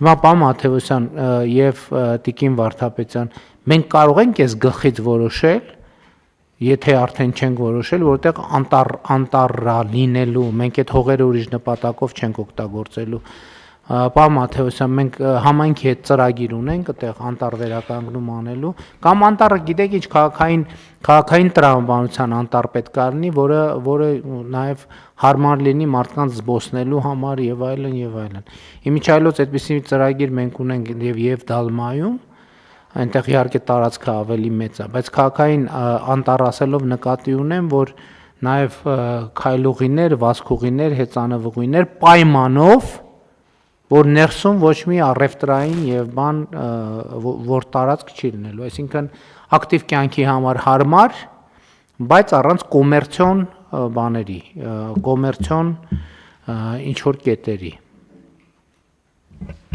Հիմա պարոն Մաթևոսյան եւ Տիկին Վարդապետյան, մենք կարող ենք այս գլխից որոշել, եթե արդեն չենք որոշել, որտեղ անտառ լինելու, մենք այդ հողերը ուրիշ նպատակով չենք օգտագործելու։ Պարոն Մաթևոսյան, մենք համայնքի հետ ծրագիր ունենք այդտեղ անտառ վերականգնում անելու, կամ անտառը գիտեք ինչ քաղաքային տրամաբանության անտառ պետք է լինի, որը նաև հարմար լինի մարդկանց զբոսնելու համար եւ այլն եւ այլն։ Իմիջիայլոց այդպիսի ծրագիր մենք ունենք եւ Դալմայում, այնտեղ իհարկե տարածքը ավելի մեծ է, բայց քաղաքային անտառ ասելով նկատի ունեմ, որ նաև քայլուղիներ, վազքուղիներ, հեծանվուղիներ պայմանով, որ ներսում ոչ մի առևտրային եւ բան որ տարածք չի լինելու, այսինքն ակտիվ կյանքի համար հարմար, բայց առանց կոմերցիոն բաների, կոմերցիոն ինչ որ կետերի։